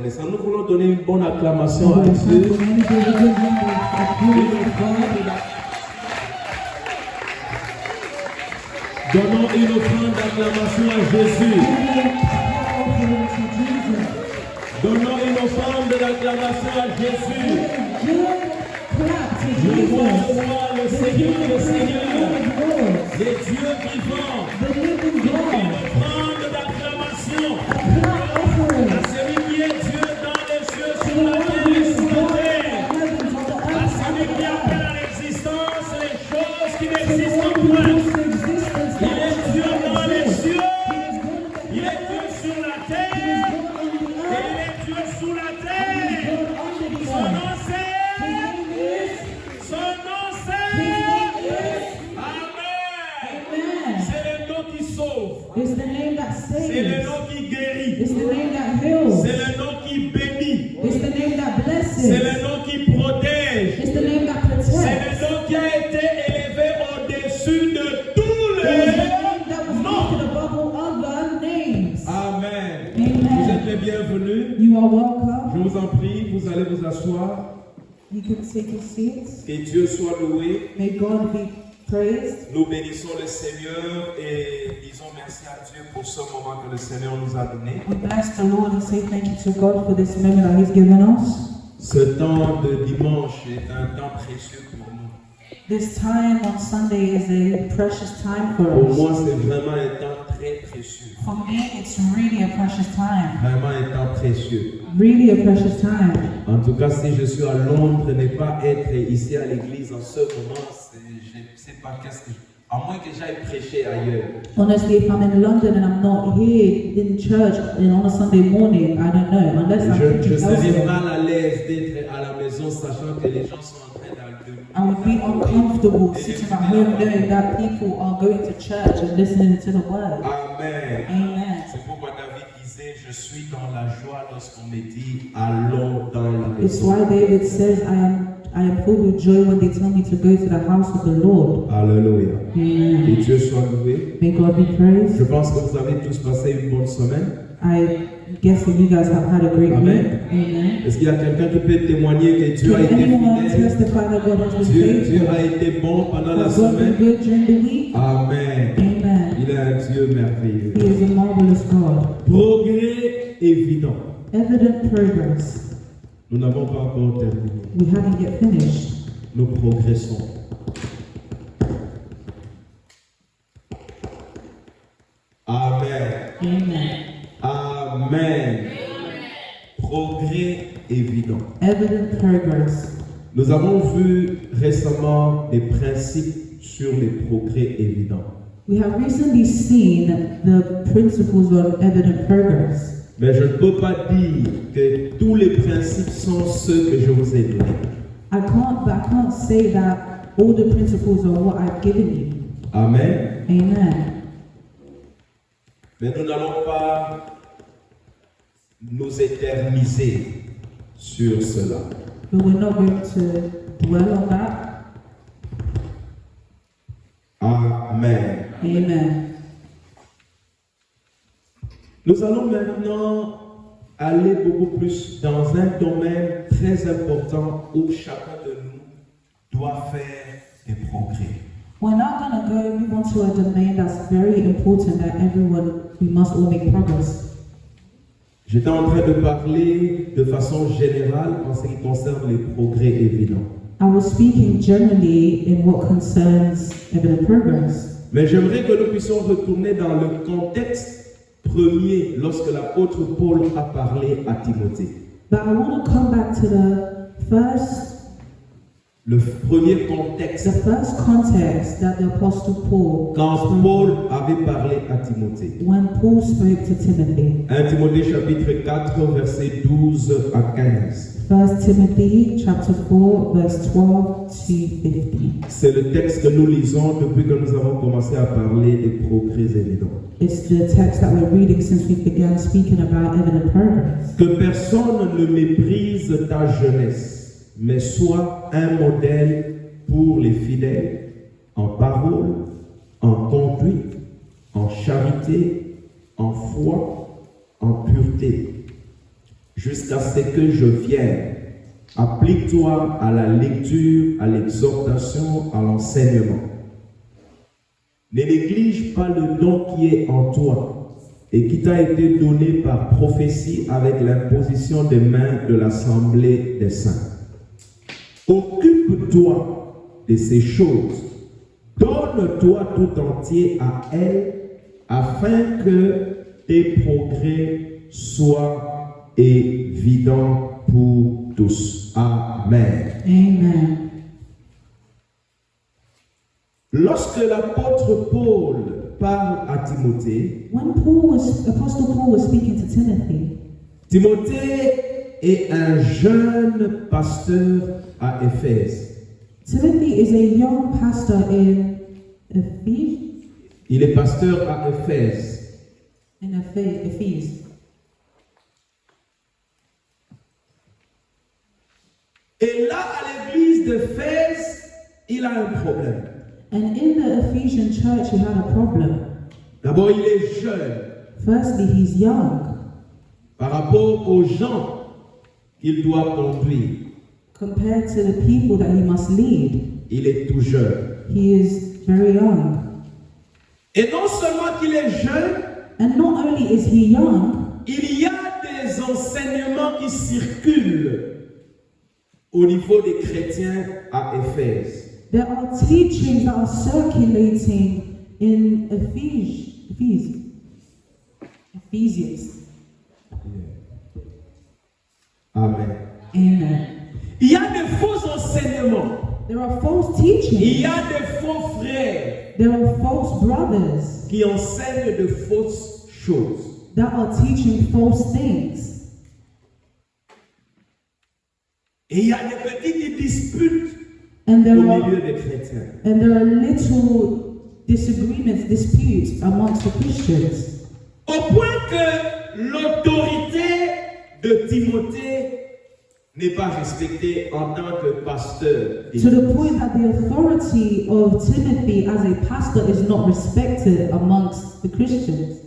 reconnaissants. Nous voulons donner une bonne acclamation à Dieu. Donnons une offrande d'acclamation à Jésus. Donnons une offrande d'acclamation à Jésus. Nous voulons voir le Seigneur, le Dieu vivant. Une offrande d'acclamation à celui qui est Dieu dans les cieux, sur la terre et sous la terre. À celui qui appelle à l'existence les choses qui n'existent point. Il est Dieu dans les cieux, il est Dieu sur la terre, et il est Dieu sous la terre. Son nom c'est Amen. C'est le nom qui sauve. It's the name that saves. C'est le nom qui guérit. It's the name that heals. C'est le nom qui bénit. It's the name that blesses. C'est le nom qui protège. It's the name that protects. C'est le nom qui a été élevé au-dessus de tous les noms. Amen. Vous êtes les bienvenus. You are welcome. Je vous en prie, vous allez vous asseoir. You can take your seats. Que Dieu soit loué. May God be praised. Nous bénissons le Seigneur et disons merci à Dieu pour ce moment que le Seigneur nous a donné. We bless the Lord and say thank you to God for this moment that He's given us. Ce temps de dimanche est un temps précieux pour nous. This time on Sunday is a precious time for Pour moi, us. c'est vraiment un temps très précieux. For me, it's really a precious time. Vraiment un temps précieux. Really a precious time. En tout cas, si je suis à Londres, ne pas être ici à l'église en ce moment, je ne sais pas qu'est-ce que... À moins que j'aille prêcher ailleurs. Honestly, if I'm in London and I'm not here in church on a Sunday morning, I don't know. Unless I'm Je serais elsewhere. mal à l'aise d'être à la maison sachant que les gens sont en train d'aller. I would be uncomfortable sitting at home knowing that people are going to church and listening to the word. Amen. Amen. C'est pourquoi David disait, je suis dans la joie lorsqu'on me dit, allons dans la It's maison. why David says, I am filled with joy when they tell me to go to the house of the Lord. Alléluia. Amen. Que Dieu soit loué. May God be praised. Je pense que vous avez tous passé une bonne semaine. I guess that you guys have had a great Amen. week. Amen. Est-ce qu'il y a quelqu'un qui peut témoigner que Dieu a Can été anyone fidèle? testify that God has been Dieu faithful? a été bon pendant la Has God been semaine. good during the week? Amen. Amen. Il est un Dieu merveilleux. He is a marvelous God. Progrès évident. Evident progress. Nous n'avons pas encore terminé. We haven't yet finished. Nous progressons. Amen. Amen. Amen. Progrès évident. Evident progress. Nous avons vu récemment des principes sur les progrès évidents. We have recently seen the principles of evident progress. Mais je ne peux pas dire que tous les principes sont ceux que je vous ai donnés. I can't say that all the principles are what I've given you. Amen. Amen. Mais nous n'allons pas nous éterniser sur cela. But we're not going to dwell on that. Amen. Amen. Nous allons maintenant aller beaucoup plus dans un domaine très important où chacun de nous doit faire des progrès. We're now going to move on to a domain that's very important that we must all make progress. J'étais en train de parler de façon générale en ce qui concerne les progrès évidents. I was speaking generally in what concerns evident progress. Mais j'aimerais que nous puissions retourner dans le contexte premier lorsque l'apôtre Paul a parlé à Timothée. But I want to come back to Le premier contexte. the first context that the Apostle Paul, Quand Paul avait parlé à Timothée. when Paul spoke to Timothy. 1 Timothée chapitre 4 versets 12 à 15. 1 Timothy chapter 4 verse 12 to 15. C'est le texte que nous lisons depuis que nous avons commencé à parler des progrès évidents. It's the text that we're reading since we began speaking about evident progress. Que personne ne méprise ta jeunesse, mais sois un modèle pour les fidèles en parole, en conduite, en charité, en foi, en pureté. jusqu'à ce que je vienne. Applique-toi à la lecture, à l'exhortation, à l'enseignement. Ne néglige pas le don qui est en toi et qui t'a été donné par prophétie avec l'imposition des mains de l'Assemblée des saints. Occupe-toi de ces choses. Donne-toi tout entier à elle afin que tes progrès soient évidents pour tous. Amen. Amen. Lorsque l'apôtre Paul parle à Timothée, When Apostle Paul was speaking to Timothy, Timothée est un jeune pasteur à Éphèse. Timothy is a young pastor in Ephes. Il est pasteur à Éphèse. Et là, à l'église d'Éphèse, il a un problème. And in the Ephesian church, he had a problem. D'abord, il est jeune Firstly, he's young par rapport aux gens qu'il doit conduire. compared to the people that he must lead. Il est tout jeune. He is very young. Et non seulement qu'il est jeune, And not only is he young, il y a des enseignements qui circulent au niveau des chrétiens à Éphèse. there are teachings that are circulating in Ephesians. Amen. Amen. Il y a de faux enseignements. There are false Il teachings. y a de faux frères There are false brothers qui enseignent de fausses choses. that are teaching false things. Et il y a des petites disputes And au there milieu are des chrétiens. little disagreements, disputes amongst the Christians. Au point que l'autorité de Timothée n'est pas respectée en tant que pasteur. To the point that the authority of Timothy as a pastor is not respected amongst the Christians.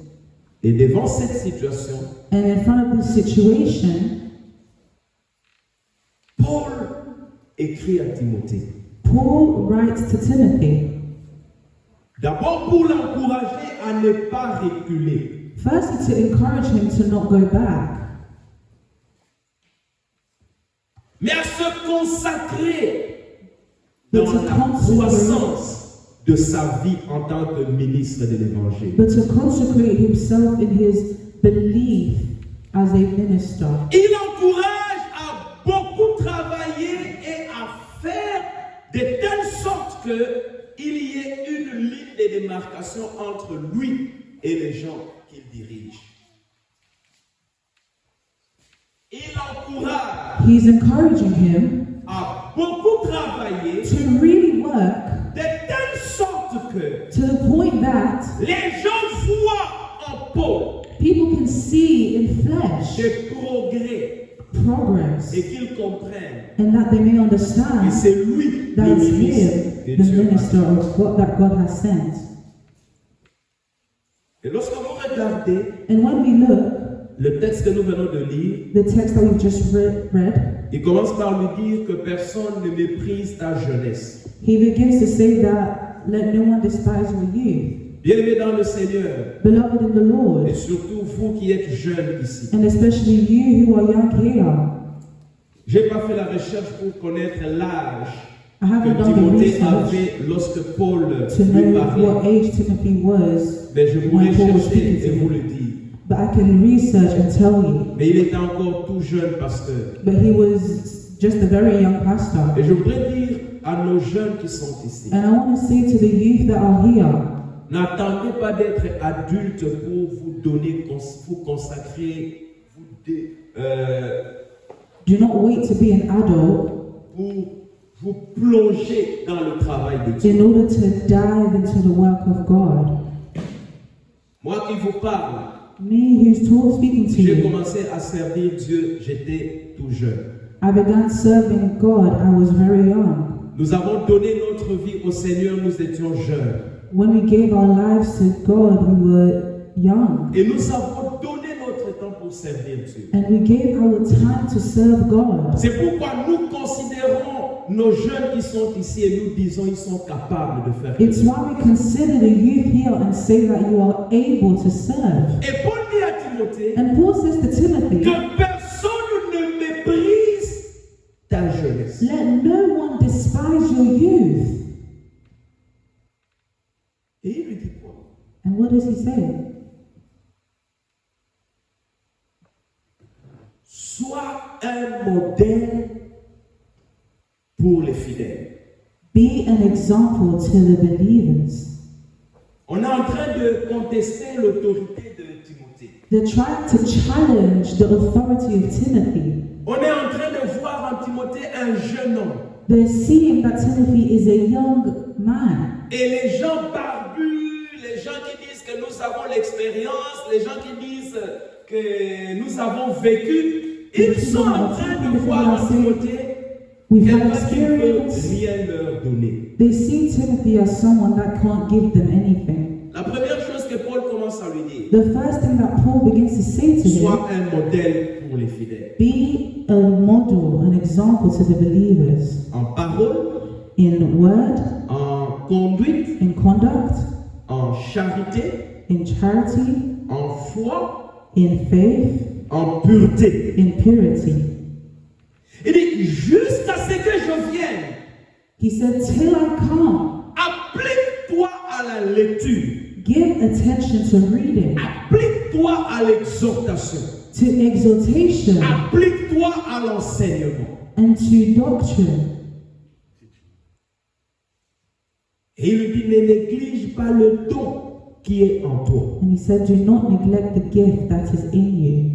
Et devant cette situation, And in front of this situation, Paul écrit à Timothée. Paul writes to Timothy, D'abord pour l'encourager à ne pas reculer. firstly to encourage him to not go back, Mais à se consacrer but dans to la consecrate, croissance de sa vie en tant que ministre de l'Évangile. but to consecrate himself in his belief as a minister. Il encourage à beaucoup travailler et à faire de telle sorte qu'il y ait une ligne de démarcation entre lui et les gens qu'il dirige. Il encourage He's encouraging him à beaucoup travailler to really work de telle sorte que to the point that les gens voient en Paul people can see in flesh des progrès progress, et qu'ils comprennent and that they may que understand c'est lui that le it's ministre him, que the Dieu a minister choisi. of God that God has sent. Et lorsque vous regardez And when we look, le texte que nous venons de lire, the text that we've just read, il commence par lui dire que personne ne méprise ta jeunesse. he begins to say that let no one despise your youth. Bien-aimés dans le Seigneur, Beloved in the et Lord, surtout vous qui êtes jeunes ici, and especially you who are young here, je n'ai pas fait la recherche pour connaître l'âge I haven't que done the Timothée research avait lorsque Paul to lui know parlait. what age Timothy was, Mais je pourrais when Paul was chercher speaking et to vous him. le dire. But I can research and tell you. Mais il était encore tout jeune pasteur. But he was just a very young pastor. Et je voudrais dire à nos jeunes qui sont ici, And I want to say to the youth that are here, n'attendez pas d'être adulte pour vous donner, vous consacrer, do not wait to be an adult pour vous plonger dans le travail de Dieu. in order to dive into the work of God. Moi qui vous parle, Me who's speaking to j'ai you, commencé à servir Dieu, j'étais tout jeune. I began serving God, I was very young. Nous avons donné notre vie au Seigneur, nous étions jeunes. When we gave our lives to God, we were young. Et nous avons donné notre temps pour pour servir Dieu. And we gave our time to serve God. C'est pourquoi nous considérons nos jeunes qui sont ici et nous disons qu'ils sont capables de faire It's quelque chose. why we consider the youth here and say that you are able to serve. Et Paul dit à Timothée And Paul says to Timothy, que personne ne méprise ta jeunesse. let no one despise your youth. Et il lui dit quoi? And what does he say? Sois un modèle pour les fidèles. Be an example to the believers. On est en train de contester l'autorité de Timothée. They're trying to challenge the authority of Timothy. On est en train de voir en Timothée un jeune homme. They're seeing that Timothy is a young man. Et les gens barbus, les gens qui disent que nous avons l'expérience, les gens qui disent que nous avons vécu, ils sont en train de voir en Timothée We've had quelqu'un qui ne peut experience. rien leur donner. They see Timothy as someone that can't give them anything. La première chose que Paul commence à lui dire, The first thing that Paul begins to say to him, sois un modèle pour les fidèles. be a model, an example to the believers En parole, in word, en conduite, in conduct, en charité, in charity, en foi, in faith, en pureté. in purity. Il dit, jusqu'à ce que je vienne, He said, till I come, applique-toi à la lecture, give attention to reading, applique-toi à l'exhortation, to exhortation, applique-toi à l'enseignement. and to doctrine. Et il lui dit, ne néglige pas le don qui est en toi. And he said, do not neglect the gift that is in you,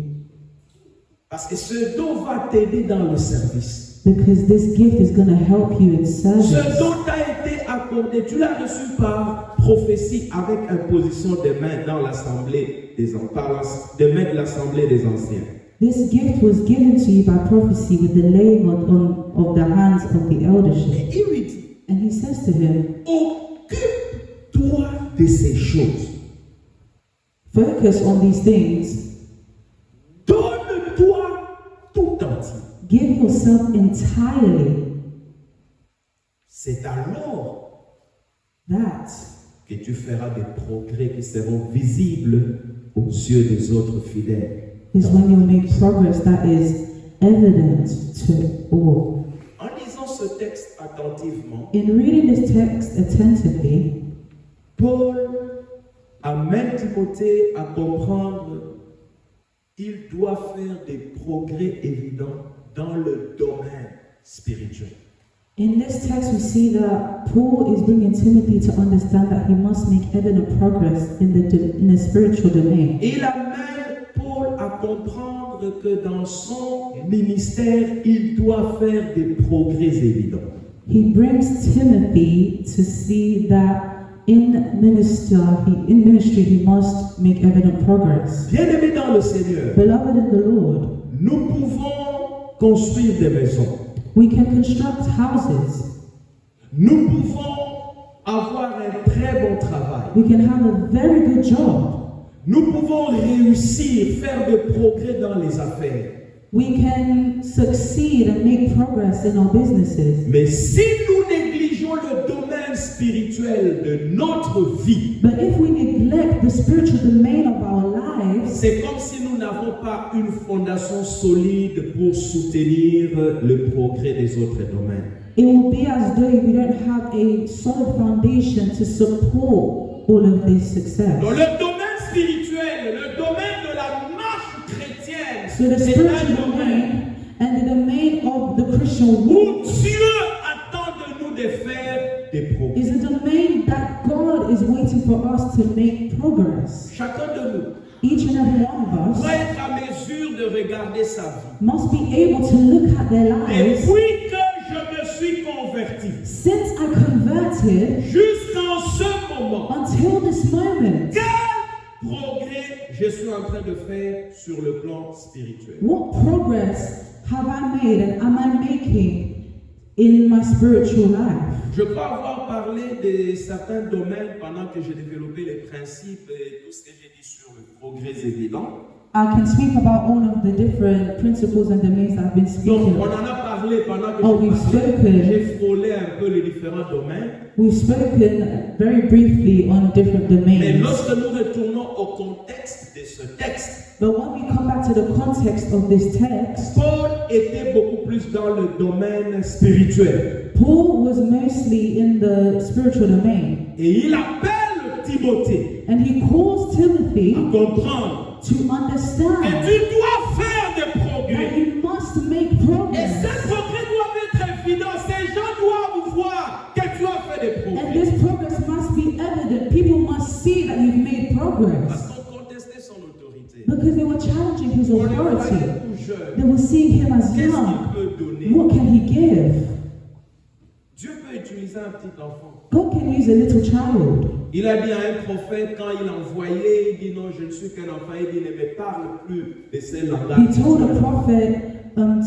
Parce que ce don va t'aider dans le service. because this gift is going to help you in Ce service. don t'a été accordé, tu l'as reçu par prophétie avec imposition des mains dans l'assemblée des des mains de l'assemblée des anciens. This gift was given to you by prophecy with the laying on of the hands of the eldership. Et il lui dit, And he says to him, occupe-toi de ces choses. focus on these things, Donne-toi tout entier. give yourself entirely. C'est alors That que tu feras des progrès qui seront visibles aux yeux des autres fidèles. is when you'll make progress that is evident to all. En lisant ce texte attentivement, In reading this text attentively, Paul amène Timothée à comprendre qu'il doit faire des progrès évidents dans le domaine spirituel. in this text we see that Paul is bringing Timothy to understand that he must make evident progress in the spiritual domain. Il amène Paul à comprendre que dans son ministère, il doit faire des progrès évidents. He brings Timothy to see that in ministry he must make evident progress. Bien-aimés dans le Seigneur, Beloved in the Lord, nous pouvons construire des maisons. we can construct houses. Nous pouvons avoir un très bon travail. We can have a very good job. Nous pouvons réussir, faire des progrès dans les affaires. We can succeed and make progress in our businesses. Mais si nous négligeons le domaine spirituel de notre vie, But if we neglect the spiritual domain of our lives, c'est comme si nous n'avons pas une fondation solide pour soutenir le progrès des autres domaines. it will be as though we don't have a solid foundation to support all of this success. Dans le domaine spirituel, le domaine de la marche chrétienne, So the c'est spiritual un domaine domain and the domain of the Christian où walk Dieu attend de nous de faire des progrès. is a domain that God is waiting for us to make progress. Chacun de nous Each and every one of us doit être à mesure de regarder sa vie. must be able to look at their lives. Depuis que je me suis converti, Since I converted jusqu'en ce moment, until this moment, quel progrès je suis en train de faire sur le plan spirituel? what progress have I made and am I making in my spiritual life? Je peux avoir parlé de certains domaines pendant que j'ai développé les principes et tout ce que j'ai dit sur le progrès évident. I can speak about all of the different principles and domains that I've been Donc, speaking on of. en a parlé pendant que Oh, j'ai we've parlé. spoken. J'ai frôlé un peu les différents domaines. We've spoken very briefly on different Mais domains. lorsque nous retournons au contexte de ce texte, But when we come back to the context of this text, Paul était beaucoup plus dans le domaine spirituel. Paul was mostly in the spiritual domain. Et il appelle Timothée And he calls Timothy à comprendre to que understand tu dois faire des that progrès. you must make Et progress. ces progrès doivent être évidents. Ces gens doivent voir que tu as fait des And progrès. this progress must be evident. People must see that you've made progress. Parce qu'on contestait son autorité. Because they were challenging his On le voyait authority. tout jeune. They were seeing him as Qu'est-ce young. qu'il peut donner? What can he give? Dieu peut utiliser un petit enfant. God can use a little child. Il a dit à un prophète quand il envoyait, il dit non, je ne suis qu'un enfant, il dit ne me parle plus de ces langages. He told a prophet, and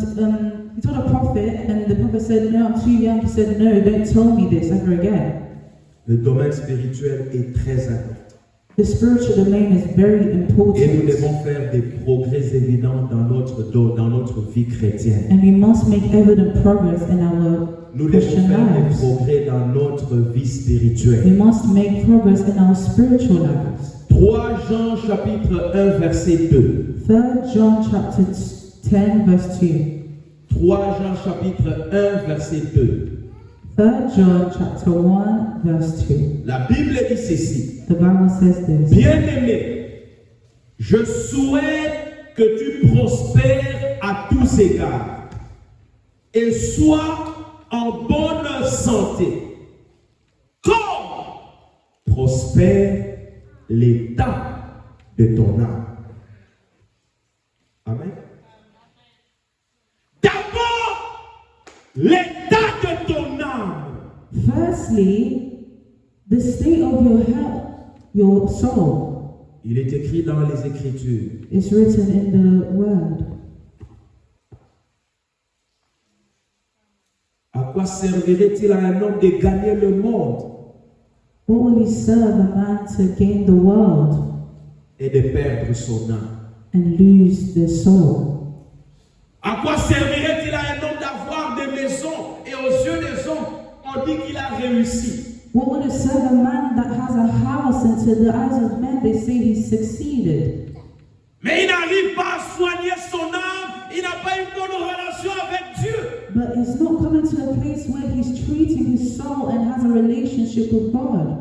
the prophet said, "No, I'm too young." He said, "No, don't tell me this ever again." Le domaine spirituel est très important. The spiritual domain is very Et nous important, devons faire des progrès évidents dans notre vie chrétienne. and we must make evident progress in our Nous devons Christian faire des lives. progrès dans notre vie We spirituelle. must make progress in our spiritual lives. 3 Jean chapitre 1 verset 2. 3 John chapter 10 verse 2. 3 Jean chapitre 1 verset 2. 3 John chapter 1 verse 2. La Bible dit ceci. The Bible says this. Bien-aimé, je souhaite que tu prospères à tous égards et sois en bonne santé, comme prospère l'état de ton âme. Amen. D'abord, l'état de ton âme. Firstly, the state of your health, your soul, Il est écrit dans les Écritures. is written in the Word. À quoi servirait-il à un homme de gagner le monde What will he serve a man to gain the world et de perdre son âme? and lose their soul? À quoi servirait-il à un homme d'avoir des maisons et aux yeux des hommes, on dit qu'il a réussi? What would it serve a man that has a house and to the eyes of men they say he succeeded? Mais il n'arrive pas à soigner son âme, il n'a pas une bonne relation avec Dieu. But he's not coming to a place where he's treating his soul and has a relationship with God.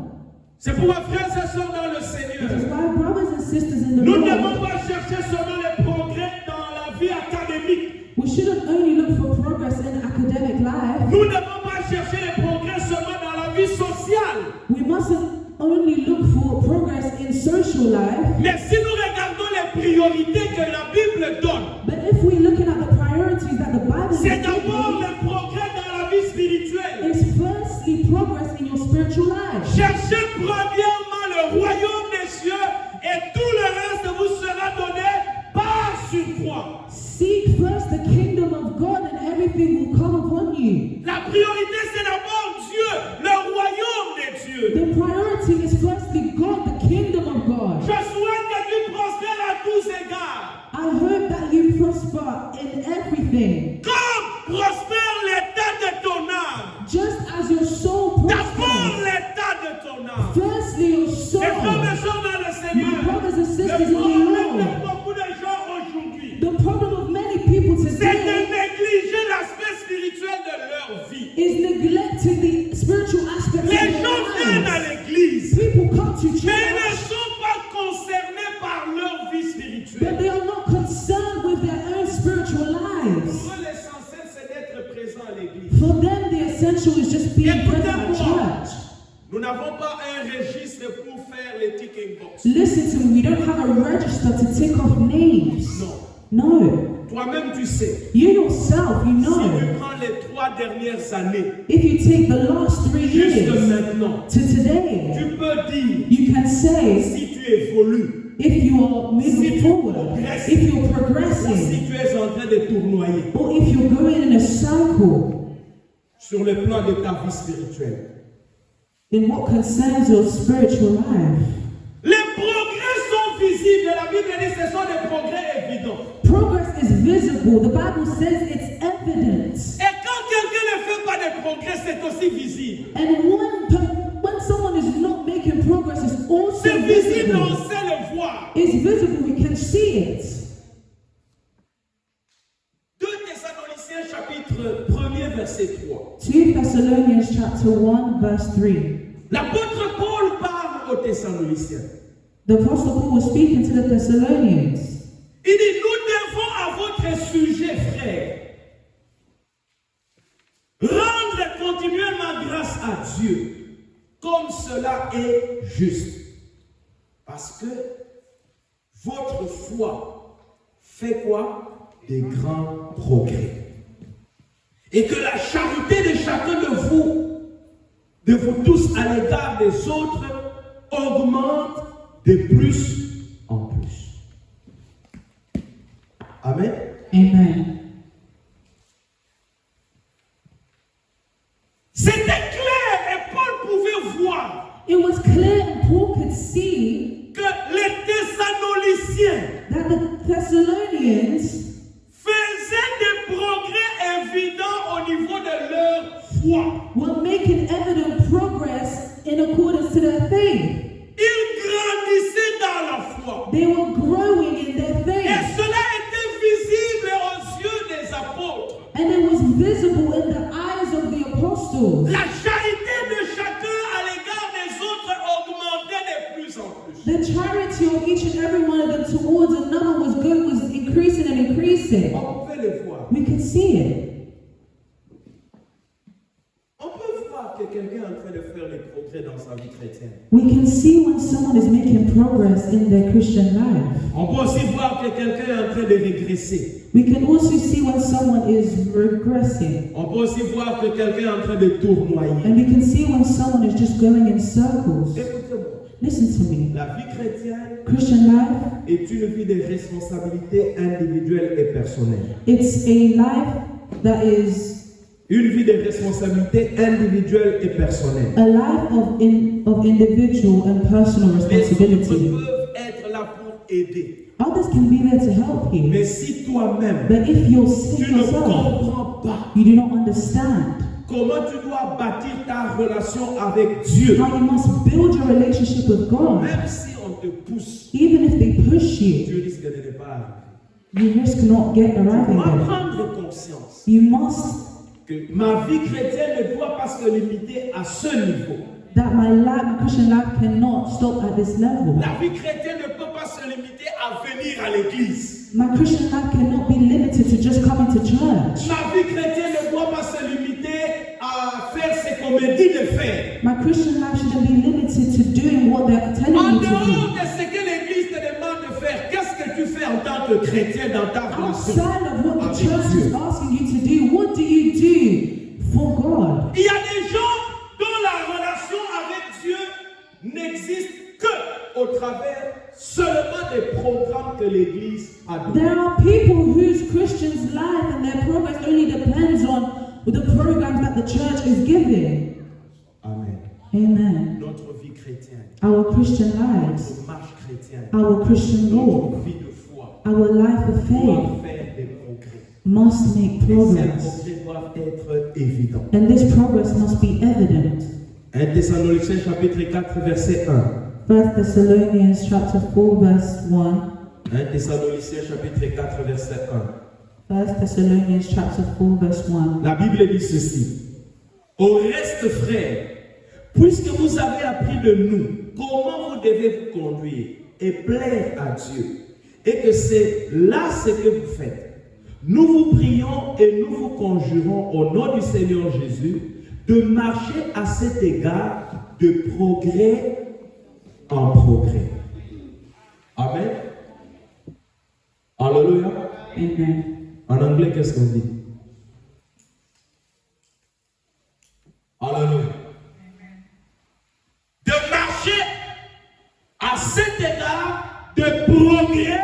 C'est pour mes frères et sœurs dans le Which is Seigneur. why brothers and sisters in the Nous ne Lord, devons pas chercher seulement les progrès dans la vie académique. we shouldn't only look for progress in academic life. Nous ne devons pas chercher les progrès seulement dans la vie sociale. We mustn't only look for progress in social life. Mais si nous regardons les priorités que la Bible donne, But if we're looking at the priorities that the Bible is c'est d'abord giving, le progrès dans la vie spirituelle. it's firstly progress in your spiritual life. Cherchez premièrement le royaume des cieux et tout le reste vous sera donné par surcroît. Seek first the kingdom of God and everything will come upon you. La priorité c'est d'abord Dieu, le royaume des dieux. The priority is firstly God, the kingdom of God. Je souhaite que tu prospères à tous égards. I hope that you prosper in everything, Comme prospère l'état de ton âme. just as your soul D'abord prospers. l'état de ton âme. Firstly, your soul. Les frères et sœurs dans le My Seigneur. brothers and sisters Le in the problème de Lord, beaucoup de gens aujourd'hui, the problem of many people c'est de today négliger l'aspect spirituel de leur vie. is neglecting the spiritual aspect of Les their gens viennent à lives. l'église, People come to mais ils ne church, sont pas concernés par leur vie but spirituelle. they are not concerned with their own spiritual lives. Pour eux, l'essentiel, c'est d'être présent à l'église. For them, the essential is just being present at Écoutez-moi. church. Nous n'avons pas un registre pour faire les ticking box. Listen to me, we don't have a register to tick off names. Non. No. Toi-même, tu sais. You yourself, you Si tu know. prends les 3 dernières années, If you take the last 3 juste years maintenant, to today, tu peux dire you can say si tu évolues, if you are moving forward, if you're ou progressing, si tu es en train de tournoyer or if you're going in a cycle sur le plan de ta vie spirituelle. in what concerns your spiritual life. Les progrès sont visibles visibles. La Bible dit que ce sont des progrès évidents. Progress is visible. The Bible says it's evident. Et quand quelqu'un ne fait pas de progrès, c'est aussi visible. And when someone is not making progress, it's also C'est visible, on visible. sait le voir. It's visible, we can see it. 2 Thessaloniciens chapitre 1er verset 3. 2 Thessalonians chapter 1 verse 3. L'apôtre Paul parle aux Thessaloniciens. The Apostle Paul was speaking to the Thessalonians. Il dit, nous devons à votre sujet, frères, rendre continuellement grâce à Dieu, comme cela est juste. Parce que votre foi fait quoi? Des grands progrès. Et que la charité de chacun de vous tous à l'égard des autres, augmente de plus en plus. Amen. Amen. C'était clair et Paul pouvait voir It was clear and Paul could see que les Thessaloniciens that the Thessalonians faisaient des progrès évidents au niveau de leur foi. were making evident progress in accordance to their faith. Ils grandissaient dans la foi. They were growing in their Et faith. cela était visible aux yeux des apôtres. And it was visible in the eyes of the apostles. La charité de chacun à l'égard des autres augmentait de plus en plus. The charity of each and every one of them towards another was good, was increasing and increasing. On pouvait le voir. We could see it. On peut voir que quelqu'un est en train de faire les progrès dans sa vie chrétienne. We can see when someone is making progress in their Christian life. On peut aussi voir que quelqu'un est en train de régresser. We can also see when someone is regressing. On peut aussi voir que quelqu'un est en train de tournoyer. And we can see when someone is just going in circles. Écoutez-moi, Listen to me. la vie chrétienne Christian life, est une vie de responsabilité individuelle et personnelle. it's a life that is Une vie de responsabilité individuelle et personnelle. a life of individual and personal Les autres responsibility. peuvent être là pour aider. Others can be there to help you. Mais si toi-même, But if you're sick tu ne yourself, comprends pas you do not understand comment tu dois bâtir ta relation avec Dieu, how you must build your relationship with God. même si on te pousse, Even if they push you, tu risques de ne pas arriver. you risk not Tu arriving dois there. prendre conscience You must que ma vie chrétienne ne doit pas se limiter à ce niveau. that my Christian life cannot stop at this level. La vie chrétienne ne peut pas se limiter à venir à l'église. My Christian life cannot be limited to just coming to church. Ma vie chrétienne ne doit pas se limiter à faire ce qu'on me dit de faire. My Christian life shouldn't be limited to doing what they're telling En me to dehors do. de ce que l'église te demande de faire, qu'est-ce que tu fais en tant que chrétien dans ta relation Outside of what the avec church is Dieu? asking you to do, what do you do for God? Il y a des gens dont la relation avec Dieu n'existe que au travers seulement des programmes que l'église a donnés. There are people whose Christian's life and their progress only depends on the programs that the church is giving. Amen. Amen. Notre vie chrétienne, Our Christian lives, notre marche chrétienne, our Christian walk, notre vie de foi our life of faith doit faire des progrès. must make Et ces progress. progrès doivent être évidents. And this progress must be evident. 1 Thessaloniciens chapitre 4 verset 1. 1 Thessalonians chapter 4 verse 1. 1 Thessaloniciens chapitre 4 verset 1. 1 Thessalonians chapter 4 verse 1. La Bible dit ceci. Au reste, frères, puisque vous avez appris de nous comment vous devez vous conduire et plaire à Dieu, et que c'est là ce que vous faites, nous vous prions et nous vous conjurons au nom du Seigneur Jésus de marcher à cet égard de progrès en progrès. Amen. Alléluia. Amen. En anglais, qu'est-ce qu'on dit? Alléluia. De marcher à cet égard de progrès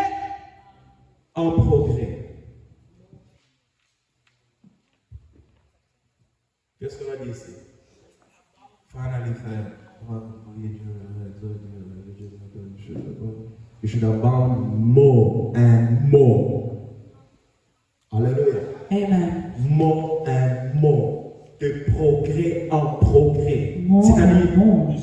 en progrès. Qu'est-ce qu'on a dit ici? Finally, frère. On va prier Dieu, Dieu nous donne You should abound more and more. Alléluia. Amen. More and more. De progrès en progrès. More C'est-à-dire and more.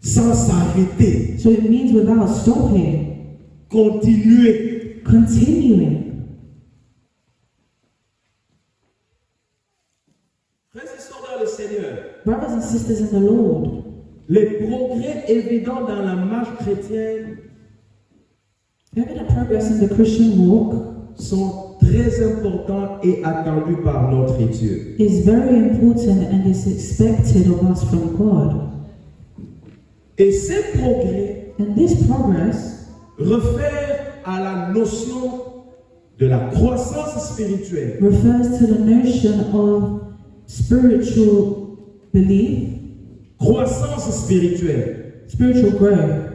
sans s'arrêter. So it means without stopping, Continuer. continuing. Frères et sœurs dans le Seigneur, Brothers and sisters in the Lord, les progrès évidents dans la marche chrétienne evident progress in the Christian walk sont très importants et attendus par notre Dieu. is very important and is expected of us from God. Et ces progrès And this progress réfèrent à la notion de la croissance spirituelle. refers to the notion of spiritual belief, Croissance spirituelle. spiritual growth,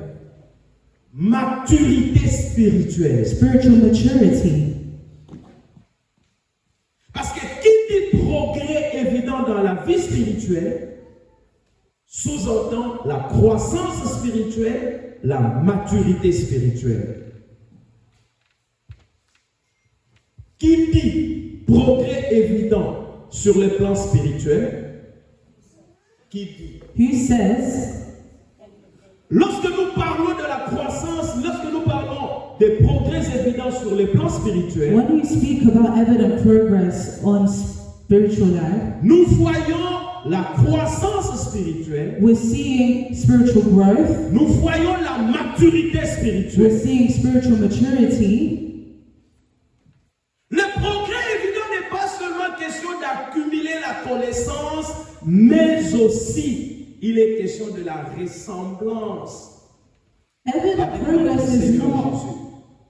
Maturité spirituelle. spiritual maturity. Parce que qui dit progrès évident dans la vie spirituelle, sous-entend la croissance spirituelle, la maturité spirituelle. Qui dit progrès évident sur le plan spirituel, qui dit, Who says, lorsque nous parlons de la croissance, lorsque nous parlons des progrès évidents sur le plan spirituel, when we speak about evident progress on spiritual life, nous voyons la croissance spirituelle, we're seeing spiritual growth, nous voyons la maturité we're spirituelle. seeing spiritual maturity. Le progrès évident n'est pas seulement question d'accumuler la connaissance, mais aussi il est question de la ressemblance. Evident avec progress notre is Seigneur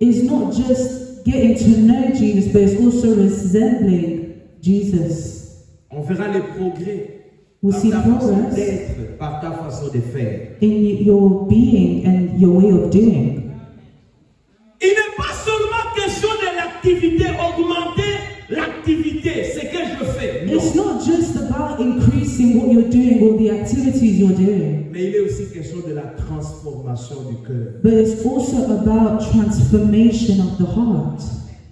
is not just getting to know Jesus, but it's also resembling Jesus. On verra les progrès We par see ta façon progress d'être, par ta façon de faire. in your being and your way of doing. Il n'est pas seulement question de l'activité, augmenter l'activité, ce que je fais. Non. It's not just about increasing what you're doing or the activities you're doing, Mais il est aussi question de la transformation du cœur. but it's also about transformation of the heart.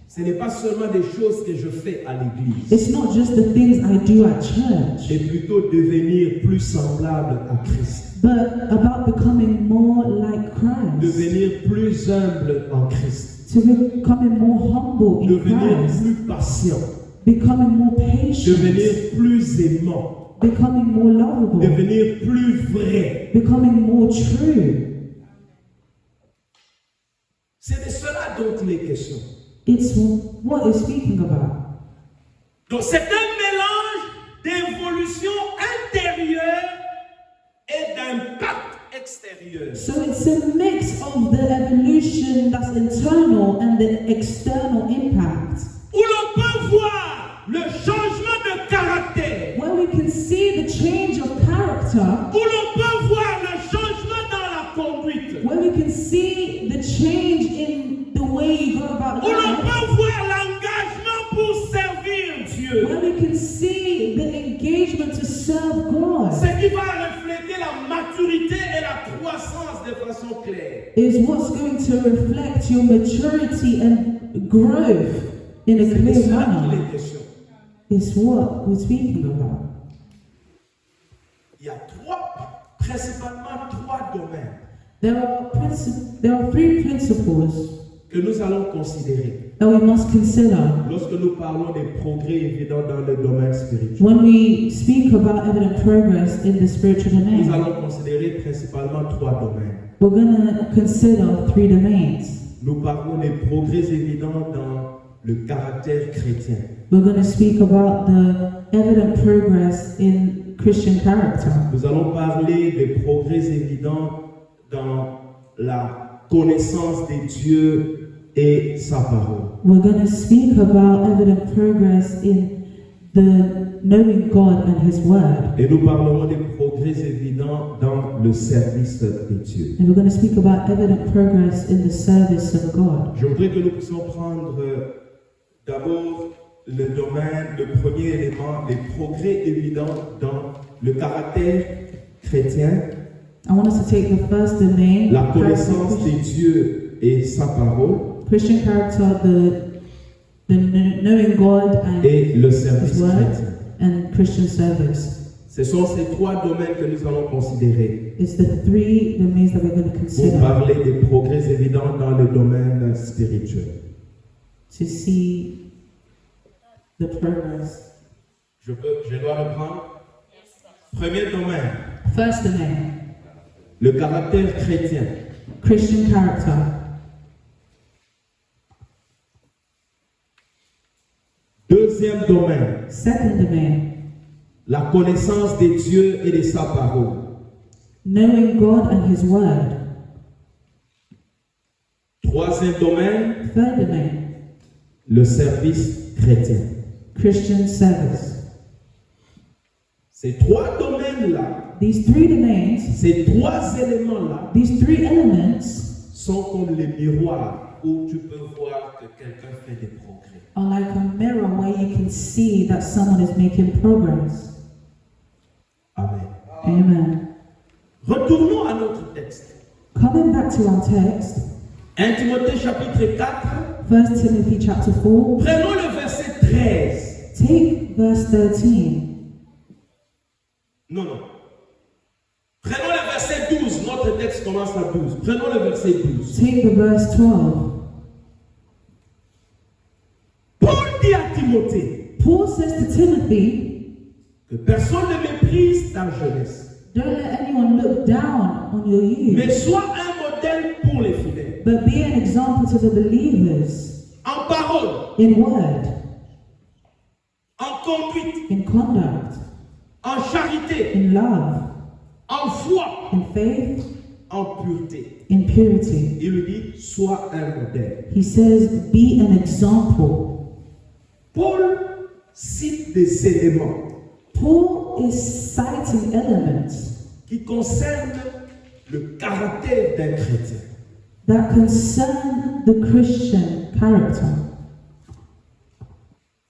Ce n'est pas seulement des choses que je fais à l'église, It's not just the things I do at church, mais plutôt devenir plus semblable à Christ. but about becoming more like Christ, Devenir plus humble en Christ. to becoming more humble in Devenir Christ, plus patient. becoming more patient, Devenir plus aimant. becoming more lovable, Devenir plus vrai. becoming more true. C'est de cela dont il est question. It's what it's speaking about. Donc c'est un mélange d'évolution intérieure et d'impact extérieur. So it's a mix of the evolution that's internal and the external impact, Où l'on peut voir le changement de caractère. where we can see the change of character, Où l'on peut voir le changement dans la conduite. where we can see the change in the way you go about Où l'on life, peut voir l'engagement pour servir Dieu. where we can see the engagement to serve God, Ce qui va refléter la maturité et la croissance de façon claire. is what's going to reflect your maturity and growth in a C'est de clear cela qu'il manner. est question. It's what we're speaking about. Il y a principalement trois domaines There are three principles que nous allons considérer that we must consider lorsque nous parlons des progrès évidents dans le domaine spirituel. when we speak about evident progress in the spiritual Nous domain. allons considérer principalement trois domaines. We're going to consider three domains. Nous parlons des progrès évidents dans le caractère chrétien. We're going to speak about the evident progress in Christian character. Nous allons parler des progrès évidents dans la connaissance de Dieu et sa parole. We're going to speak about evident progress in the knowing God and His Word. Et nous parlerons des progrès évidents dans le service de Dieu. And we're going to speak about evident progress in the service of God. Je voudrais que nous puissions prendre d'abord le domaine, le premier élément, les progrès évidents dans le caractère chrétien. I want us to take the first domain, la connaissance de Dieu et sa parole, Christian character, the knowing God and et le service His word, chrétien. and Christian service. Ce sont ces trois domaines que nous allons considérer It's the three domains that we're going to pour consider parler des progrès évidents dans le domaine spirituel. to see the progress. Je dois reprendre. Premier domaine, First domain, le caractère chrétien. Christian character. Deuxième domaine, Second domain, la connaissance de Dieu et de sa parole. knowing God and His word. Troisième domaine, Third domain, le service chrétien. Christian service. Ces trois domaines-là, These three domains, ces trois éléments-là these three elements sont comme les miroirs où tu peux voir que quelqu'un fait des progrès. are like a mirror where you can see that someone is making progress. Amen. Amen. Retournons à notre texte. Coming back to our text, 1 Timothée chapitre 4, 1 Timothy chapter 4, prenons le verset 13. take verse 13. Non. Prenons le verset 12. Notre texte commence à 12. Prenons le verset 12. Take the verse 12. Paul dit à Timothée Paul says to Timothy, que personne ne méprise ta jeunesse, don't let anyone look down on your mais youth, sois un modèle pour les fidèles. but be an example to the believers En parole, in word, en conduite, in conduct, en charité, in love, en foi, in faith, en pureté. in purity. Il lui dit, sois un modèle. He says, be an example. Paul cite des éléments Paul is citing elements qui concernent le caractère d'un chrétien. that concern the Christian character.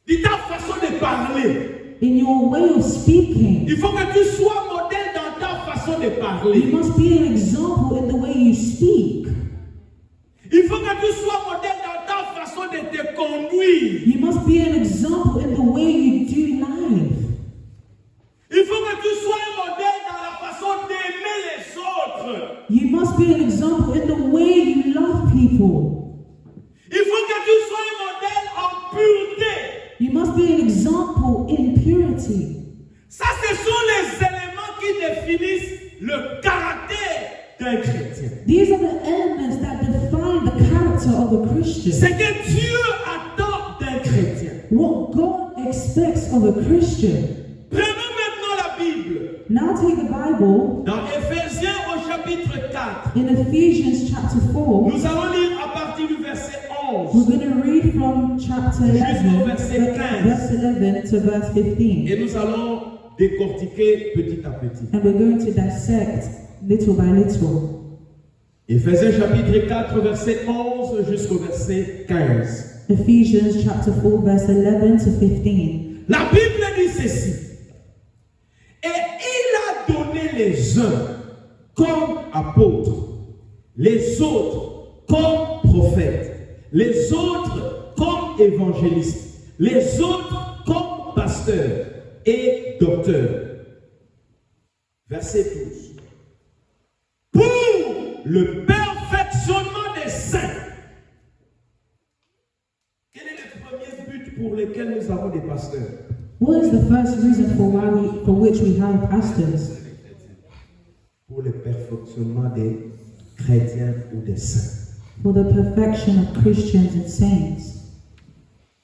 Dans ta façon de parler, In your way of speaking, il faut que tu sois modèle dans ta façon de parler. you must be an example in the way you speak. Il faut que tu sois modèle dans ta façon de te conduire. You must be an example in the way you do life. Il faut que tu sois un modèle dans la façon d'aimer les autres. You must be an example in the way you love people. Il faut que tu sois un modèle en pureté. You must be an example in purity. Ça, ce sont les éléments qui définissent le caractère d'un chrétien. These are the elements that define the character of a Christian. C'est que Dieu attend d'un chrétien. What God expects of a Christian. Prenons maintenant la Bible. Now take the Bible Dans Éphésiens au chapitre 4, in Ephesians chapter 4. nous allons lire à partir du verset We're 11. going to read from chapter 11, Jusqu'au verset 15. verse 11 to verse 15. Et nous allons décortiquer petit à petit. And we're going to dissect little by little. Éphésiens chapitre 4, verset 11 jusqu'au verset 15. Ephesians chapter 4, verse 11 to 15. La Bible dit ceci. Et il a donné les uns comme apôtres, les autres comme prophètes, les autres comme évangélistes, les autres comme pasteurs et docteurs. Verset 12. Pour le perfectionnement des saints. Quel est le premier but pour lequel nous avons des pasteurs? What is the first reason for which we have pastors? Pour le perfectionnement des chrétiens ou des saints. For the perfection of Christians and saints.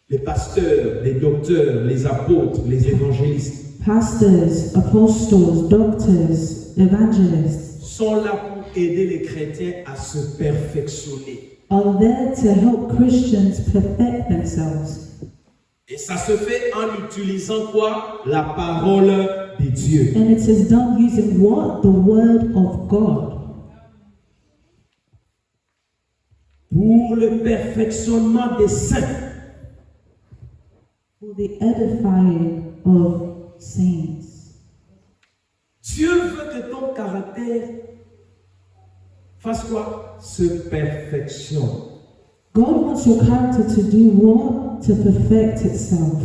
Les pasteurs, les docteurs, les apôtres, les évangélistes Pastors, apostles, doctors, evangelists sont là pour aider les chrétiens à se perfectionner. are there to help Christians perfect themselves. Et ça se fait en utilisant quoi? La parole de Dieu. And it is done using what? The word of God. Pour le perfectionnement des saints. For the edifying of saints. Dieu veut que ton caractère fasse quoi? Se perfectionne. God wants your character to do what? To perfect itself.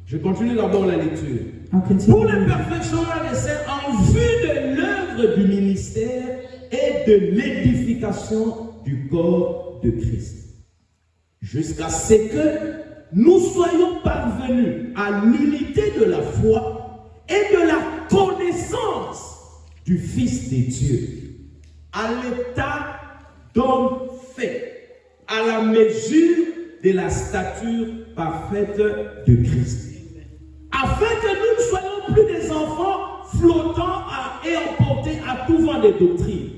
Je continue d'abord la lecture. I'll Pour le continue. perfectionnement des saints en vue de l'œuvre du ministère et de l'édification du corps de Christ. Jusqu'à ce que nous soyons parvenus à l'unité de la foi et de la connaissance du Fils de Dieu, à l'état d'homme fait, à la mesure de la stature parfaite de Christ. Afin que nous ne soyons plus des enfants flottants et emportés à tout vent des doctrines,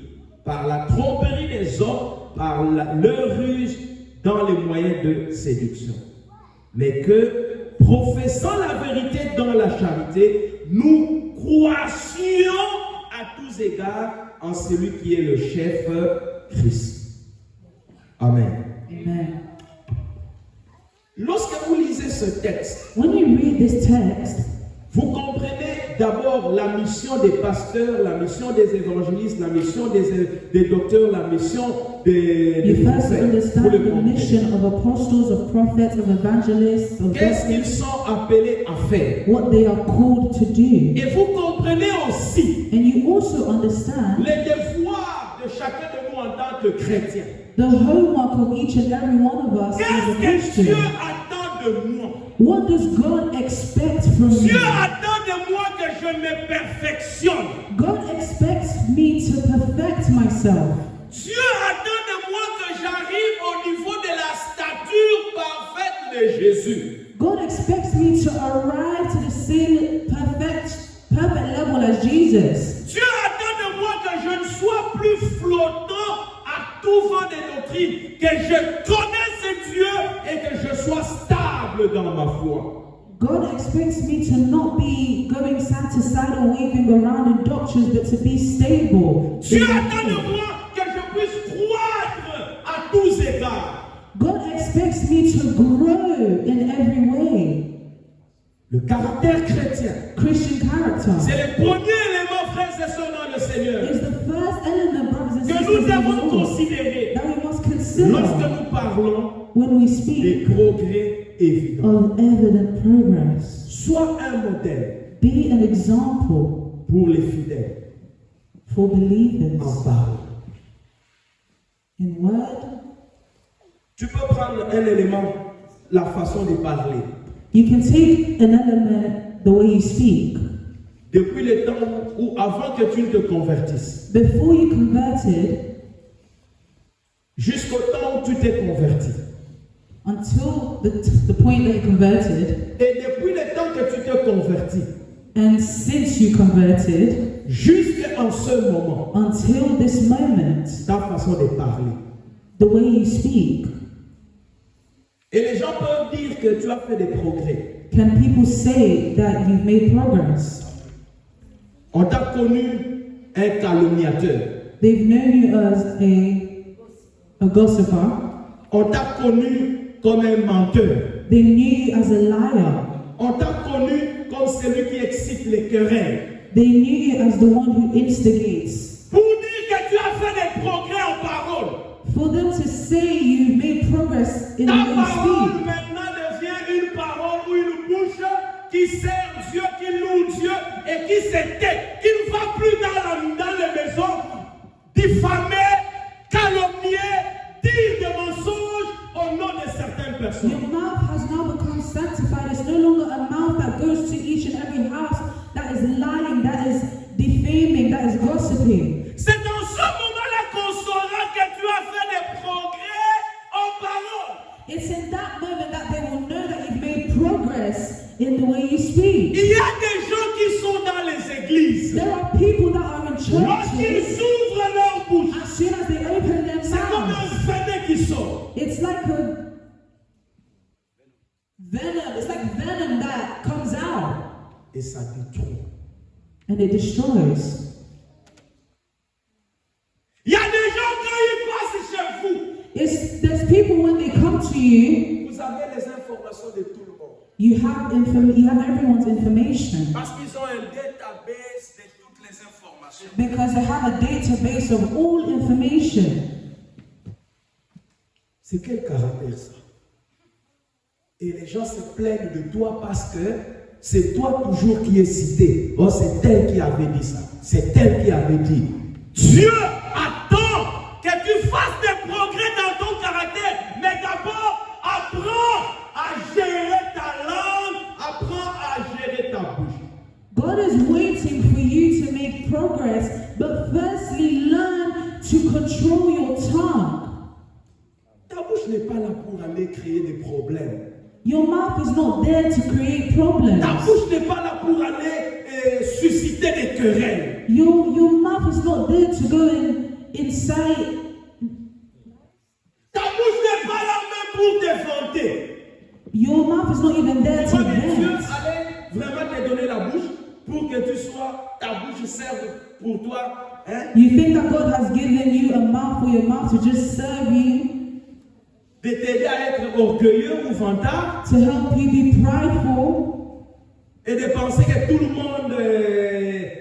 par la tromperie des hommes, par leur ruse dans les moyens de séduction. Mais que, professant la vérité dans la charité, nous croissions à tous égards en celui qui est le chef, Christ. Amen. Amen. Lorsque vous lisez ce texte, When you read this text, vous comprenez d'abord la mission des pasteurs, la mission des évangélistes, la mission des docteurs, la mission des you first prophètes. Vous understand le the comprenez. mission of apostles, of prophets, of evangelists, of Qu'est-ce qu'ils prophets, sont appelés à faire? what they are called to do. Et vous comprenez aussi And you also understand les devoirs de chacun de nous en tant que chrétiens. the homework of each and every one of us as a Qu'est-ce que Dieu Christian. attend de moi? What does God expect from me? Dieu attend de moi que je me perfectionne. God expects me to perfect myself. Dieu attend de moi que j'arrive au niveau de la stature parfaite de Jésus. God expects me to arrive to the same perfect level as Jesus. Dieu attend de moi que je ne sois plus flottant à tout vent des doctrines, que je connaisse Dieu et que je sois stable dans ma foi. God expects me to not be going side to side or waving around in doctrines, but to be stable. Dieu attend de moi que je puisse croître à tous égards. God expects me to grow in every way. Le caractère chrétien, Christian character c'est le premier élément, frères et sœurs, dans le Seigneur, is the first element, brothers and que sisters, nous in the devons Lord, considérer that we must consider lorsque nous parlons when we des speak progrès évidents. of evident progress. Sois un modèle Be an example pour les fidèles for believers en parole. in word. Tu peux prendre un élément, la façon de parler. You can take an element, the way you speak. Depuis le temps où, avant que tu ne te convertisses, Before you converted, jusqu'au temps où tu t'es converti, until the point that you converted, et depuis le temps que tu t'es converti, and since you converted, jusqu'en ce moment, until this moment, ta façon de parler. the way you speak. Et les gens peuvent dire que tu as fait des progrès. Can people say that you've made progress? On t'a connu un calomniateur. They've known you as a gossiper. On t'a connu comme un menteur. They knew you as a liar. On t'a connu comme celui qui excite les querelles. They knew you as the one who instigates. Pour dire que tu as fait des progrès en parole. For them to say you've made progress in the Ta way you parole speak. maintenant devient une parole ou une bouche qui sert Dieu, qui loue Dieu et qui se tait, qui ne va plus dans les maisons diffamer, calomnier, dire des mensonges au nom de certaines personnes. Your mouth has now become sanctified. It's no longer a mouth that goes to each and every house that is lying, that is defaming, that is gossiping. C'est dans ce moment-là qu'on saura que tu as fait des progrès en parole. It's in that moment that they will know that you've made progress in the way you speak. Il y a des gens qui sont dans les églises. There are people that are in Lorsqu'ils churches, ouvrent leur bouche, as soon as they open their c'est comme mouth, un venin qui sort. it's like a venom. It's like venom that comes out Et ça détruit. and it destroys. Il y a des gens quand ils passent chez vous, There's people when they come to you, vous avez les informations de tout le monde. you have everyone's information Parce qu'ils ont un database de toutes les informations. Because they have a database of all information. C'est quel caractère ça? Et les gens se plaignent de toi parce que c'est toi toujours qui es cité. Oh, c'est elle qui avait dit ça. C'est elle qui avait dit. Dieu attend que tu fasses des progrès dans ton caractère, mais d'abord apprends à gérer ta langue, apprends à gérer ta bouche. God is waiting for you to make progress, but firstly learn to control your tongue. Ta bouche n'est pas là pour aller créer des problèmes. Your mouth is not there to create problems. Ta bouche n'est pas là pour aller susciter des querelles. Your mouth is not there to go inside. Ta bouche n'est pas là même pour te vanter. Your mouth is not even there Tu to vois que Dieu vent. allait vraiment te donner la bouche pour que tu sois, ta bouche serve pour toi. Hein? You think that God has given you a mouth for your mouth to just serve you, De t'aider à être orgueilleux ou vantard to help you be prideful, et de penser que tout le monde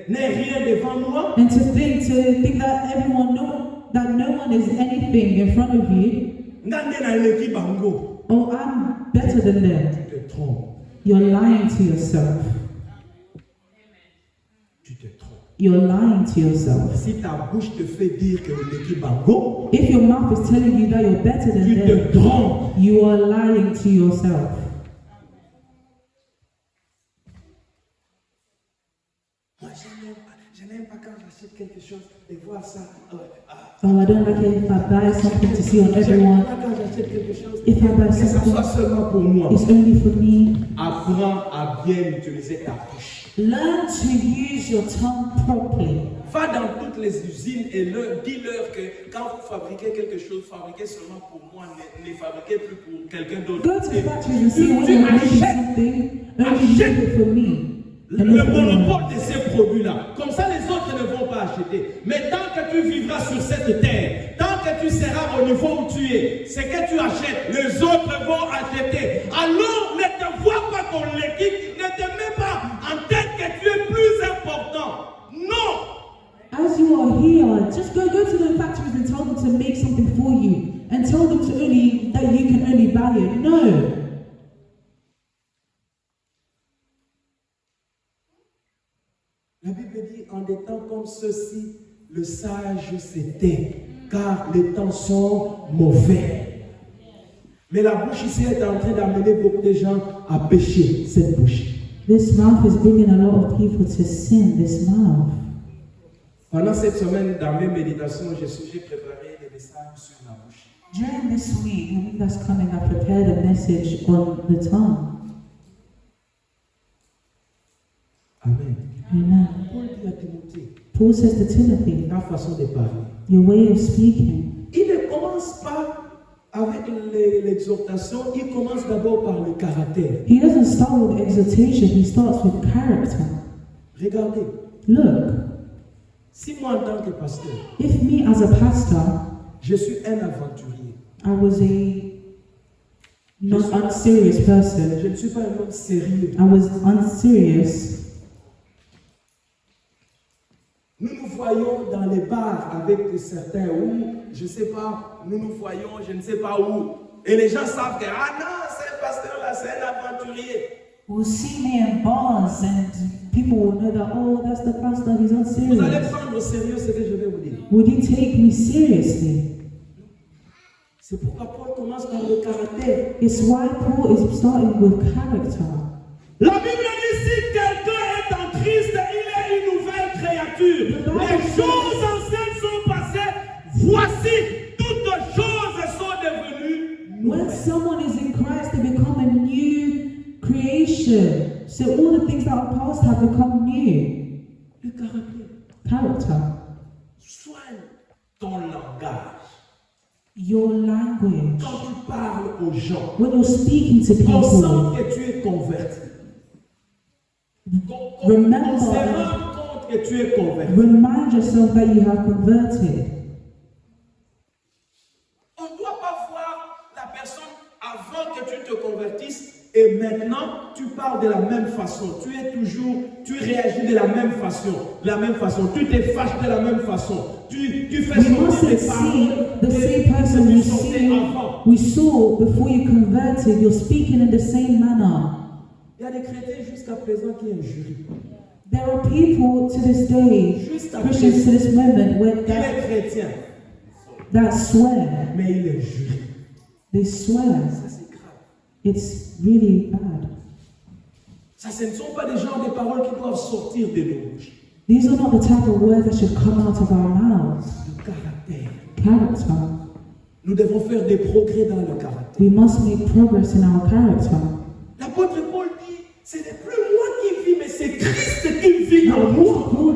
n'est rien devant moi. and to think that everyone that no one is anything in front of you. Ngande na leki bango. Oh, I'm better than them. Tu te trompes. You're lying to yourself. Tu te trompes. You're lying to yourself. Si ta bouche te fait dire que leki bango, If your mouth is telling you that you're better than tu te them, trompes. you are lying to yourself. Moi, je n'aime pas quand j'achète quelque chose et voir ça. Oh, I don't like it if I buy something to see on J'aime everyone. pas quand j'achète quelque chose If I buy que ça something, soit seulement pour moi. it's only for me. Apprends à bien utiliser ta bouche. Learn to use your tongue properly. Va dans toutes les usines et dis-leur que quand vous fabriquez quelque chose, fabriquez seulement pour moi, ne fabriquez plus pour quelqu'un d'autre. Go to the factory and see when you're making something, only use it for me. And Le not for anyone. monopole de ces produits-là. Comme ça, les autres ne vont pas acheter. Mais tant que tu vivras sur cette terre, tant que tu seras au niveau où tu es, ce que tu achètes, les autres vont acheter. Alors, ne te vois pas ton équipe, ne te mets pas en tête que tu es plus important. Non! As you are here, just go to the factories and tell them to make something for you, and tell them that you can only buy it. No. La Bible dit, en des temps comme ceux-ci, le sage se tait, car les temps sont mauvais. Mais la bouche ici est en train d'amener beaucoup de gens à pécher, cette bouche. This mouth is bringing a lot of people to sin, this mouth. Pendant cette semaine, dans mes méditations, j'ai préparé des messages sur la bouche. During this week, the week that's coming, I prepared a message on the tongue. Amen. Amen. Paul dit à Timothée, Paul says to Timothy, ta façon de parler. your way of speaking. Il ne commence pas avec l'exhortation, il commence d'abord par le caractère. He doesn't start with exhortation, he starts with character. Regardez, Look, si moi en tant que pasteur, if me as a pastor, je suis un aventurier, I was a not unserious person, je ne suis pas un homme sérieux. I was unserious. Nous nous voyons dans les bars avec certains ou, je ne sais pas, nous nous voyons, je ne sais pas où. Et les gens savent que, ah non, ce pasteur-là, c'est un aventurier. We'll see me in bars and people will know that, oh, that's the pastor, he's Vous allez unserious. prendre au sérieux ce que je vais vous dire. Would you take me seriously? C'est pourquoi Paul commence par le caractère. It's why Paul is starting with character. La Bible dit si quelqu'un est en Christ, il est une nouvelle créature. Les choses anciennes sont passées. Voici, toutes choses sont devenues When nouvelles. someone is in Christ, they become a new creation. So all the things that are past have become new. Le caractère. Character. Soigne ton langage. Your language. Quand tu parles aux gens, When you're speaking to people, consente que tu es converti. Remember On se that. rend compte que tu es converti. Remind yourself that you have converted. On ne doit pas voir la personne avant que tu te convertisses et et maintenant tu parles de la même façon, tu réagis de la même façon, tu te fâches de la même façon, tu fais We sortir mustn't des see paroles the same que person tu we sortais avant. saw before you converted. You're speaking in the same manner. Il y a des chrétiens jusqu'à présent qui injurient. There are people to this day, Christians to this moment, where Il est chrétien, that swear. mais il est juré. They swear. Ça c'est grave. It's really bad. Ça, ce ne sont pas des genres de paroles qui doivent sortir de nos bouches. These are not the type of words that should come out of our mouths. Le caractère. Character. Nous devons faire des progrès dans le caractère. We must make progress in our character. L'apôtre Paul dit, ce n'est plus moi qui vis, mais c'est Christ qui vit en moi. Paul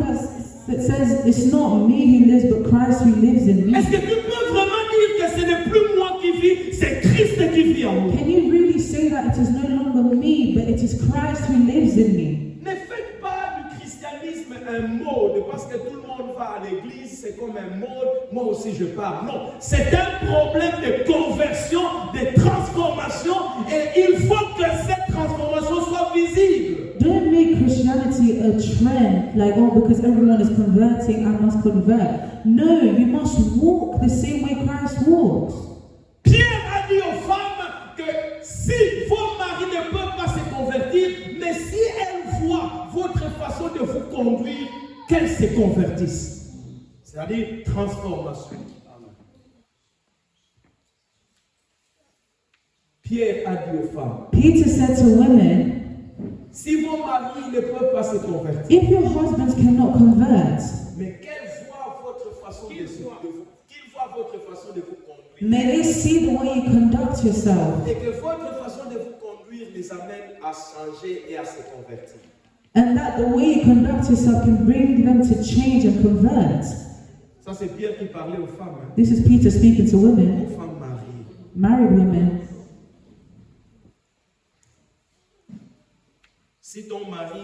says, it's not me who lives, but Christ who lives in me. Est-ce que tu peux vraiment dire que ce n'est plus moi qui vis, c'est Christ qui vit en moi? Can you really say that it is no longer me, but it is Christ who lives in me? Ne faites pas du christianisme un mode, parce que tout le monde va à l'église, c'est comme un mode, moi aussi je parle. Non, c'est un problème de conversion, de transformation, et il faut que cette transformation soit visible. Don't make Christianity a trend, like, oh, because everyone is converting, I must convert. No, you must walk the same way Christ walks. Pierre a dit aux femmes que si vos maris ne peuvent pas se convertir, mais si elles voient votre façon de vous conduire, qu'elles se convertissent. C'est-à-dire transformation. Pierre a dit aux femmes, Peter said to women, si vos maris ne peuvent pas se convertir, if your husbands cannot convert, mais qu'ils voient votre façon de vous conduire, may they see the way you conduct yourself, et que votre façon de vous conduire les amène à changer et à se convertir. and that the way you conduct yourself can bring them to change and convert. Ça, c'est Pierre qui parlait aux femmes. Hein. This is Peter speaking to women, Aux femmes mariées. married women. Si ton mari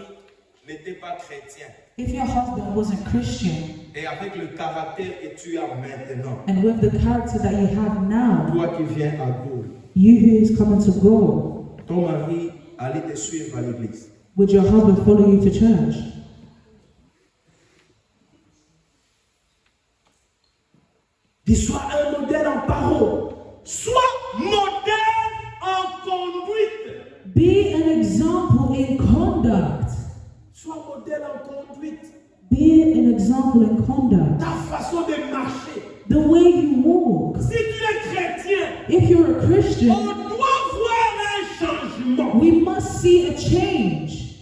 n'était pas chrétien, If your husband wasn't Christian, et avec le caractère que tu as maintenant, and with the character that you have now, toi qui viens à Gaulle, you who is coming to go, ton mari allait te suivre à l'église. would your husband follow you to church? Dis, sois un modèle en parole, sois modèle en conduite. Be an example in conduct. Sois modèle en conduite. Be an example in conduct. Ta façon de marcher. The way you walk. Si tu es chrétien, If you're a Christian, on doit voir un changement. we must see a change.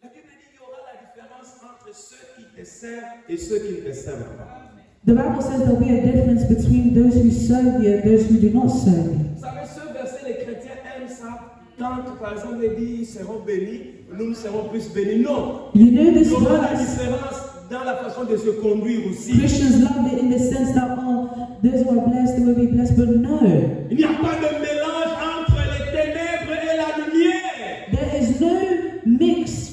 La Bible dit qu'il y aura la différence entre ceux qui te servent et ceux qui ne te servent pas. The Bible says there'll be a difference between those who serve you and those who do not serve you. Vous savez, ce verset, les chrétiens aiment ça. Quand, par exemple, il dit, ils seront bénis, nous serons plus bénis. Non. You know Il this y aura la verse. différence dans la façon de se conduire aussi. Christians love it in the sense that, oh, those who are blessed, they will be blessed, but no. Il n'y a pas de mélange entre les ténèbres et la lumière. There is no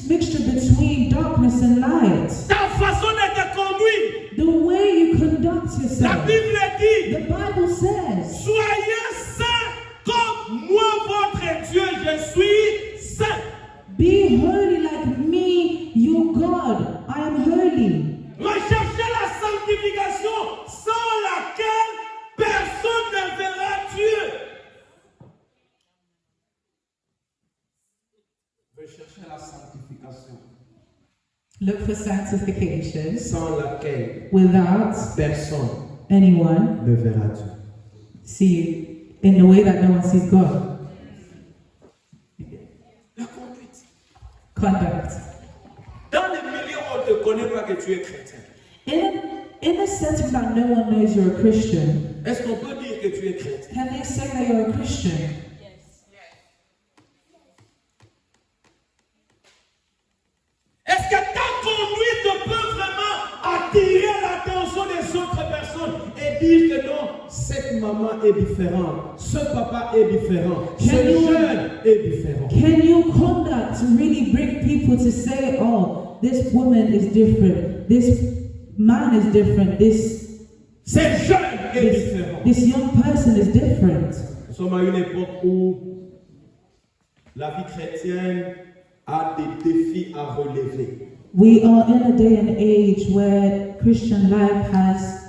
mixture between darkness and light. Ta façon de te conduire. The way you conduct La yourself. Bible dit, The Bible says, soyez saints comme moi, votre Dieu, je suis saint. be holy like me, your God. I am holy. Recherchez la sanctification sans laquelle personne ne verra Dieu. Recherchez la sanctification Look for sanctification, sans laquelle without personne anyone ne verra Dieu. see in the way that no one sees God. La conduite. Conduct. Dans les milieux où on ne te connaît pas que tu es chrétien, In a setting that no one knows you're a Christian, est-ce qu'on peut dire que tu es chrétien? can they say that you're a Christian? Est-ce que ta conduite peut vraiment attirer l'attention des autres personnes et dire que non, cette maman est différente, ce papa est différent, ce jeune est différent? Can your conduct really bring people to say, oh, this woman is different, this man is different, Ce jeune est différent. this young person is different? Nous sommes à une époque où la vie chrétienne a des défis à relever. We are in a day and age where Christian life has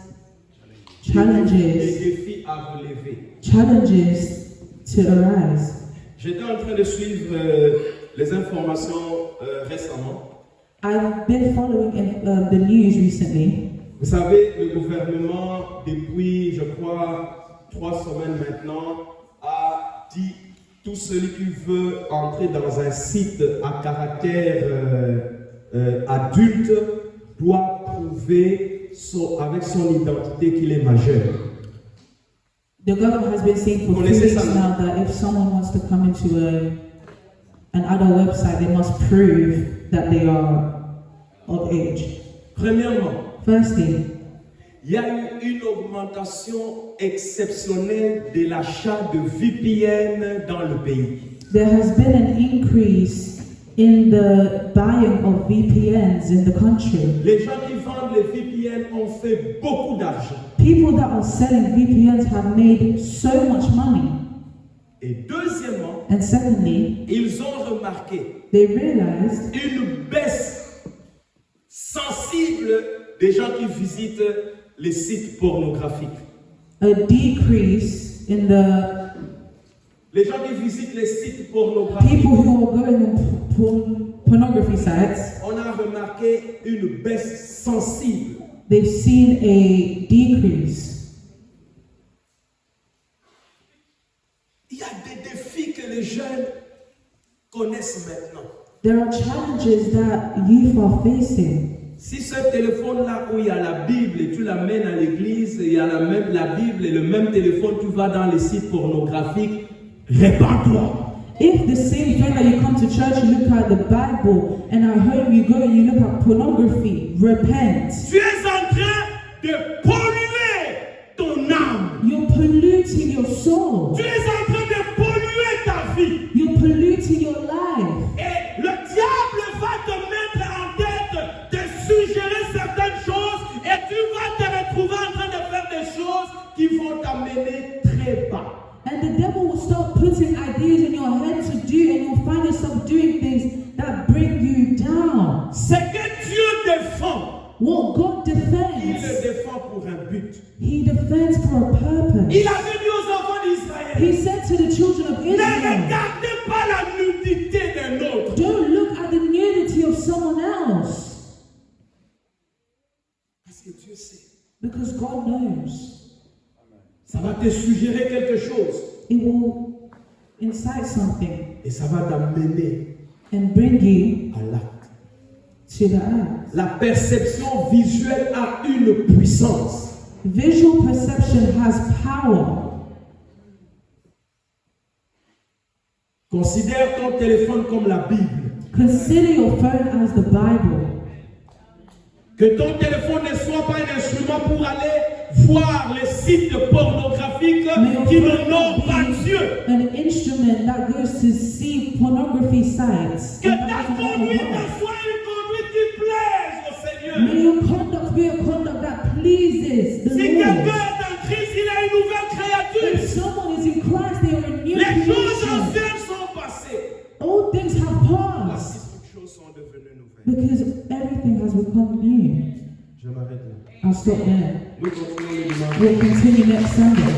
Des challenges défis à relever. to arise. J'étais en train de suivre les informations récemment. I've been following the news recently. Vous savez, le gouvernement, depuis, je crois, 3 semaines maintenant, a dit tout celui qui veut entrer dans un site à caractère adulte doit prouver avec son identité qu'il est majeur. The government has been saying for 3 weeks now that if someone wants to come into an adult website, they must prove that they are of age. Premièrement, Firstly, il y a eu une augmentation exceptionnelle de l'achat de VPN dans le pays. there has been an increase in the buying of VPNs in the country. Les gens qui vendent les VPN ont fait beaucoup d'argent. People that are selling VPNs have made so much money. Et deuxièmement, And secondly, ils ont remarqué they realized une baisse sensible des gens qui visitent les sites pornographiques. a decrease in the Les gens qui visitent les sites pornographiques, people who are going on pornography sites. on a remarqué une baisse sensible. They've seen a decrease. Il y a des défis que les jeunes connaissent maintenant. There are challenges that youth are facing. Si ce téléphone-là où il y a la Bible et tu l'amènes à l'église, il y a la Bible et le même téléphone, tu vas dans les sites pornographiques, répands-toi. If the same thing that you come to church, you look at the Bible, and at home you go and you look at pornography, repent. Tu es en train de polluer ton âme. You're polluting your soul. Tu es en train de polluer ta vie. You're polluting your life. Et le diable va te mettre en tête de suggérer certaines choses et tu vas te retrouver en train de faire des choses qui vont t'amener très bas. And the devil will start putting ideas in your head to do, and you'll find yourself doing things that bring you down. Ce que Dieu défend, What God il le defends, défend pour un but. He defends for a purpose. Il avait dit aux enfants d'Israël, He said to the children of ne Israel, regardez pas la nudité d'un autre. don't look at the nudity of someone else, Parce que Dieu sait. because God knows. Ça va te suggérer quelque chose It will incite something et ça va t'amener and bring you à l'acte. to the act. La perception visuelle a une puissance. Visual perception has power. Considère ton téléphone comme la Bible. Consider your phone as the Bible. Que ton téléphone ne soit pas un instrument pour aller voir les sites pornographiques qui n'honorent pas Dieu. An instrument that goes to see pornography sites. Que ta conduite soit une conduite qui plaise au Seigneur. May your conduct be a conduct that pleases the Si quelqu'un Lord. est en Christ, il a une nouvelle créature. If someone is in Christ, they are a new Les choses creation. anciennes sont passées. All things have Voici passed toutes choses sont devenues nouvelles. because everything has become new. Je m'arrête là. I'll stop there. Nous continuons le dimanche. We'll continue next Sunday.